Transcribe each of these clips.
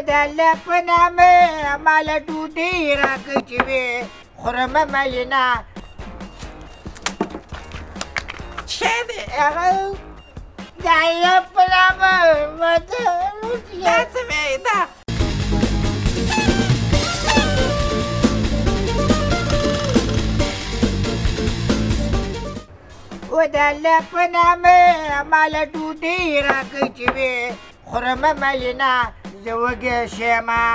د الله په نامه ماله ډوډۍ راکړه چې وې خورمه مینه څه دی هغه د الله په نامه ماته دا څه وایي دا و د الله په نامه ماله ډوډۍ راکړه چې وې خورمه مینه زه وږې شمه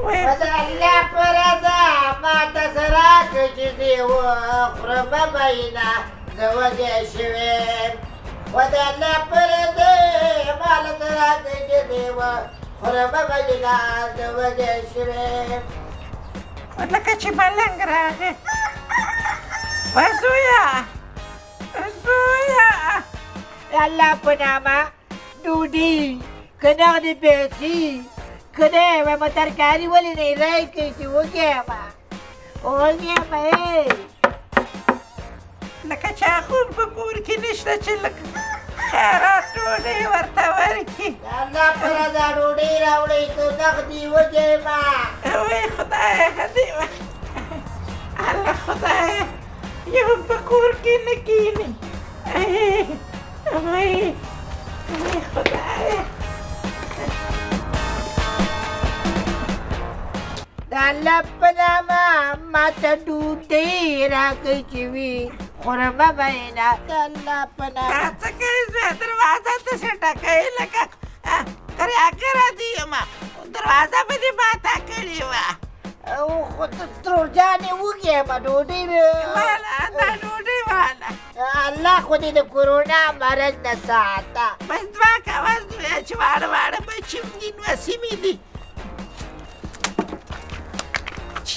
و د الله په رضا ماته څه راکړه چې زه خورمه مینه زه وږې شوم و د الله په رضا ماله څه راکړه چې زه خورمه مینه زه وږې شوم لکه چې ملنګ راغی زویا الله په نامه ډوډۍ که نغدې پیسې که نه وایم ترکاري ولې نه راکړې چې وږېمه لکه چاخون په کور کې نشته چې لږ خیرات ډوډۍ ورته ورکړي الله په رضا ډوډۍ راوړئ که نغدې وږېمه وای خدایه دې وخت الله خدایه یو په کور کې نه کښېني وای خدایه د الله په نامه ماته ډوډۍ راکړئ چې وي خورمه مینه د الله په نامه څه کوې زویه دروازه داسې ټکوې لکه کریاکه راځي یمه دروازه به دې ماته کړې وه خو تروجانې وږېمه ډوډۍ واله دا ډوډۍ واله الله خو دې د کرونا مرض نه ساته بس دعا کوه زویه چې واړه واړه بچي هم دي نوسي مې دي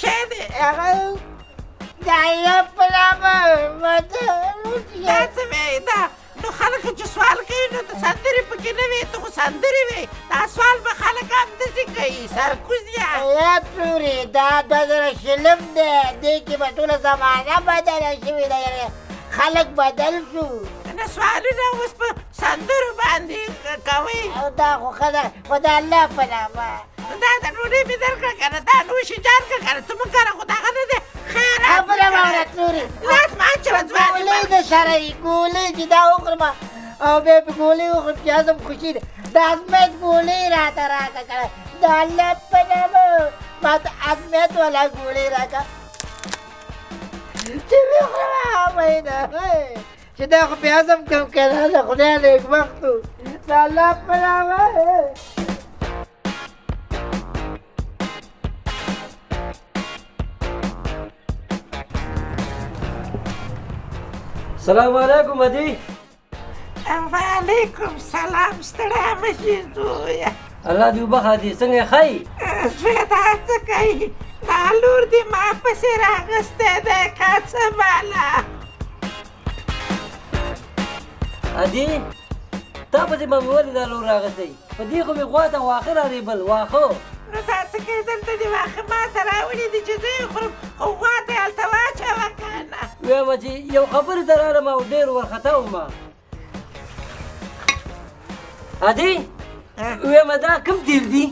څه دی هغه د الله په نامه ماته دا څه وایي دا نو خلک چې سوال کوي نو د سندرې پکې نه وي ته خو سندرې وایي دا سوال به خلک همداسې کوي سرکوزیه یا تورې دا 2020 دی دې کې به ټوله زمانه بدله شوې ده یعنې خلک بدل شو نه سوالونه اوس په سندرو باندې کوي او دا خو ښه ده خو د الله په نامه دا د ډوډۍ مې درکړه که نه دا نوشي جان کړه که نه ته مونږ کره خو دغه نه دی خیرات خبره واوره تورې لاس مه اچوه ځوانې ګولۍ د شرعي ګولۍ چې دا وخورم او بیا په ګولۍ وخورم چې هضم خوشي ده د ازمیت ګولۍ راته راکړه که نه د الله په نامه ماته ازمیت والا ګولۍ راکړه چې وخورم مینه چې دا خو بیا هضم کړم که نه د خدای نېکبخت و د الله په نامه سلام علیکم ادي وعلیکم سلام ستړی مه شې زویه الله دې وبخه ادي څنګه ښایي زویه دا څه کوي دا لور دې ما پسې راغستی دی که څه باله ادي تا پسې به مې ولې دا لور راغستی په دې خو مې غوا ته واښه راریبل واښه نو دا څه کوي دلته دې واښه ما ته راوړي دي چې زه یې خورم خو غوا ته یې هلته واچوه که نه ویم چې یو خبرې ته رالم او ډېر وارخطا وم ادي ویم دا کوم تیل دي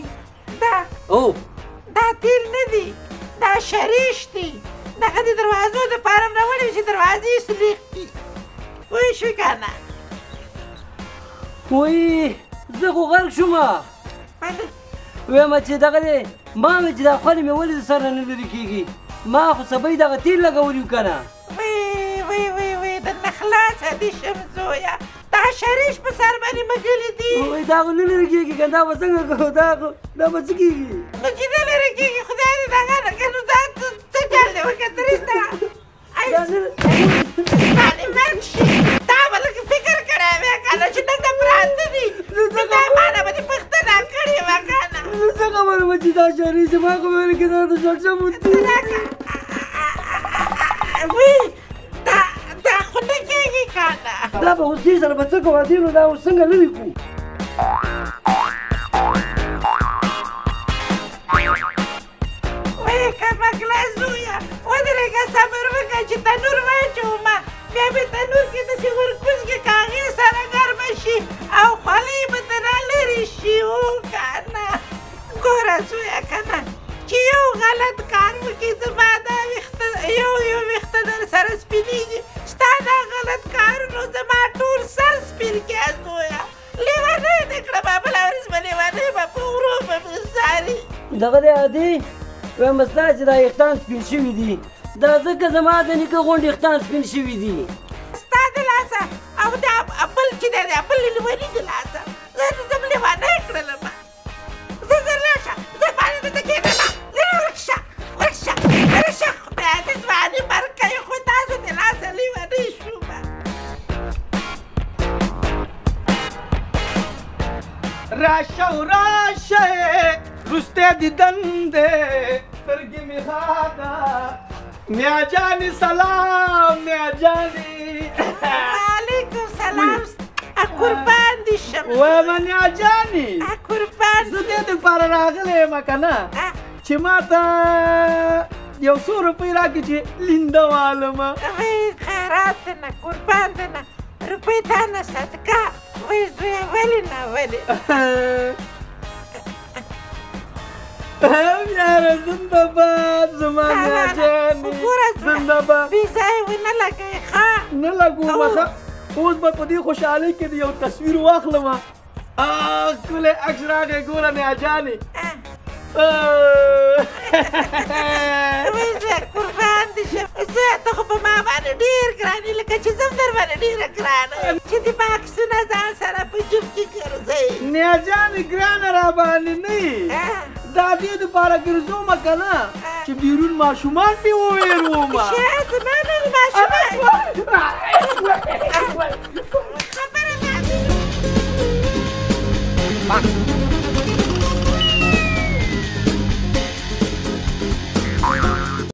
دا او دا تیل نه دي دا شریش دي دغه د دروازو دپاره م راوړي چې دروازې سلیق دي پوه شوې که نه وایي زه خو غرق شوم ویم چې دغه دی ما مې چې دا خولې مې ولې د سر نه لرې کېږي ما خو سبۍ دغه تیل لګولي وو که نه وی درنه خلاصه دي شم زویه دا شریش په سر باندې مږلي دي وایي دا خو نه لرې کېږي که دا به څنګه کوو دا به څه کېږي نو چې نه لرې کېږي خدای دې دغه نه کړي نو دا څه جال دی ورکه درېسته باندې مرګ شي تا به لږ فکر کړی وی که نه چې نږده پراته دي نو دا مانه به دې پوښتنه کړې وه که نه څه خبره وه چې دا شری زما خو ویل کې دا د شړشم وی دا خو نه کېږي که نه دا به اوس دې سره به څه کوو ادي نو دا اوس څنګه لرې کړو وی کمکله زویه ودرېږه صبر وکړه چې تنور واچومه بیا مې تنور کې داسې ورکوز کې که هغې سره ګرمه شي او خولۍ به ته رالرې زویه که نه چې یو غلط کار وکړي زما دا ویښته یو ویښته در سره سپینېږي ستا دا غلط کارونو زما ټول سر سپین کړه زویه لیونۍ دې کړمه بله ورځ به لیونۍ به په ورو به مې څاري دغه دی عادي وایم ستا چې دا ویښتان سپین شوي دي دا ځکه زما د نیکه غوندې ویښتان سپین شوي دي ستا د لاسه او دا بل چې دی د بل لیوني د لاسه زه م لیونۍ کړلم زه لاړ شه زه باندې دلته کښېنمه زه ورک شه خدای دې ځواني مرګ کوي خو تاسو د لاسه لیونۍ شومه راشه رسته دیدن ده سترګې مې خاطا میا جانې سلام میا جانې وعلیکم سلام قربان دي شم وایم میا جانې قربان زه دې دپاره راغلی یم که نه چې ما ته یو څو روپۍ راکړي چې لینده والمه خیرات دی نه قربان دی نه روپۍ تا نه صدقه وایي زویه ولې نه ولې یاره زنده‌باد زما میا جانې زنده‌باد بې ځایه ونه لګوي ښه نه لګومه ښه اوس به په دې خوشحالۍ کې د یو تصویر واخلمه ښکلی عکس راغی ګوره میا جانې زویه قربان دي شم زویه ته خو په ما باندې ډېر ګران یې لکه چې زه هم در باندې ډېره ګرانه یم چې د ما عکسونه ځان سره په جوب کې ګرځئ میا جانې ګرانه را باندې نه یې دا دې دپاره ګرځومه که نه چې بیرون ماشومان پې وویرومه زما نن ماشومان